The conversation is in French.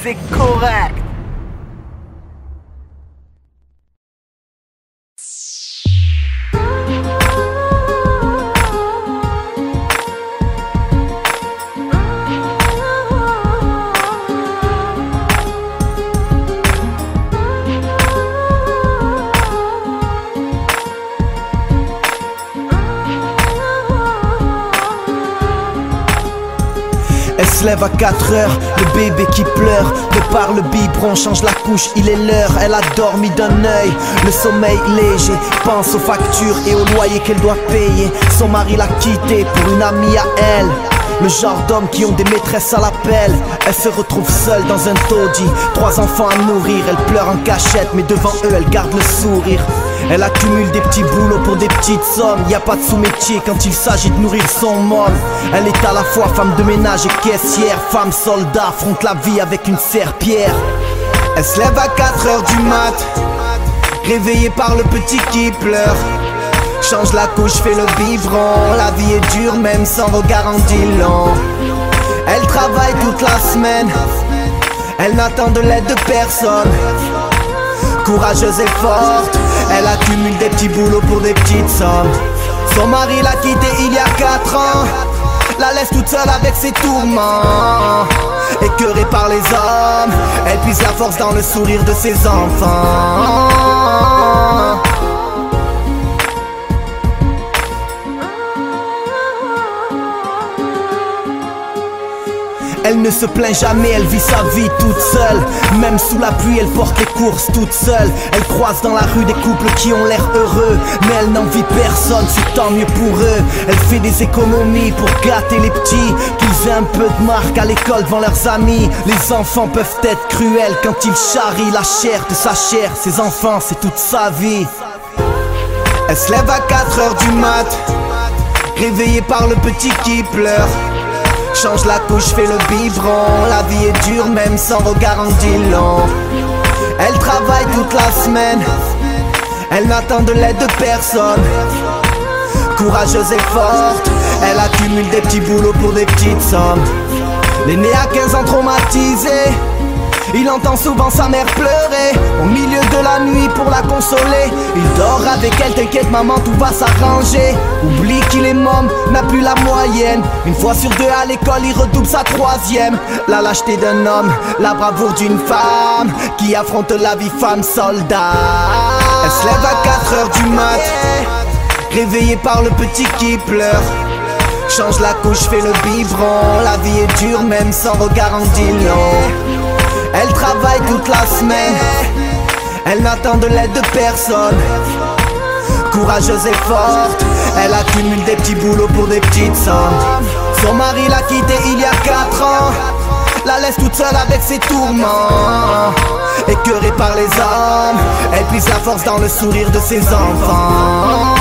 c'est correct. Elle se lève à 4 heures, le bébé qui pleure. De par le biberon, change la couche, il est l'heure. Elle a dormi d'un œil, le sommeil léger. Pense aux factures et au loyer qu'elle doit payer. Son mari l'a quittée pour une amie à elle. Le genre d'hommes qui ont des maîtresses à l'appel. Elle se retrouve seule dans un taudis, 3 enfants à nourrir. Elle pleure en cachette mais devant eux elle garde le sourire. Elle accumule des petits boulots pour des petites sommes. Y a pas de sous-métier quand il s'agit de nourrir son môme. Elle est à la fois femme de ménage et caissière. Femme soldat, affronte la vie avec une serpillère. Elle se lève à 4 heures du mat, réveillée par le petit qui pleure. Change la couche, fait le biberon. La vie est dure même sans regard en dit long. Elle travaille toute la semaine, elle n'attend de l'aide de personne. Courageuse et forte, elle accumule des petits boulots pour des petites sommes. Son mari l'a quittée il y a 4 ans, la laisse toute seule avec ses tourments. Écœurée par les hommes, elle puise la force dans le sourire de ses enfants. Elle ne se plaint jamais, elle vit sa vie toute seule. Même sous la pluie, elle porte les courses toute seule. Elle croise dans la rue des couples qui ont l'air heureux, mais elle n'envie personne, c'est tant mieux pour eux. Elle fait des économies pour gâter les petits, qu'ils aient un peu de marque à l'école devant leurs amis. Les enfants peuvent être cruels quand ils charrient la chair de sa chair. Ses enfants, c'est toute sa vie. Elle se lève à 4 heures du mat, réveillée par le petit qui pleure. Change la couche, fait le biberon. La vie est dure même sans regard en dit long. Elle travaille toute la semaine, elle n'attend de l'aide de personne. Courageuse et forte, elle accumule des petits boulots pour des petites sommes. L'aîné à 15 ans traumatisé, il entend souvent sa mère pleurer au milieu de la nuit pour la consoler. Il dort avec elle, t'inquiète maman, tout va s'arranger. Oublie qu'il est môme, n'a plus la moyenne. Une fois sur 2 à l'école, il redouble sa 3e. La lâcheté d'un homme, la bravoure d'une femme qui affronte la vie femme soldat. Elle se lève à 4 heures du mat, réveillée par le petit qui pleure. Change la couche, fait le biberon. La vie est dure même sans regard en dit long. Elle travaille toute la semaine, elle n'attend de l'aide de personne. Courageuse et forte, elle accumule des petits boulots pour des petites sommes. Son mari l'a quittée il y a 4 ans, la laisse toute seule avec ses tourments. Écœurée par les hommes, elle puise la force dans le sourire de ses enfants.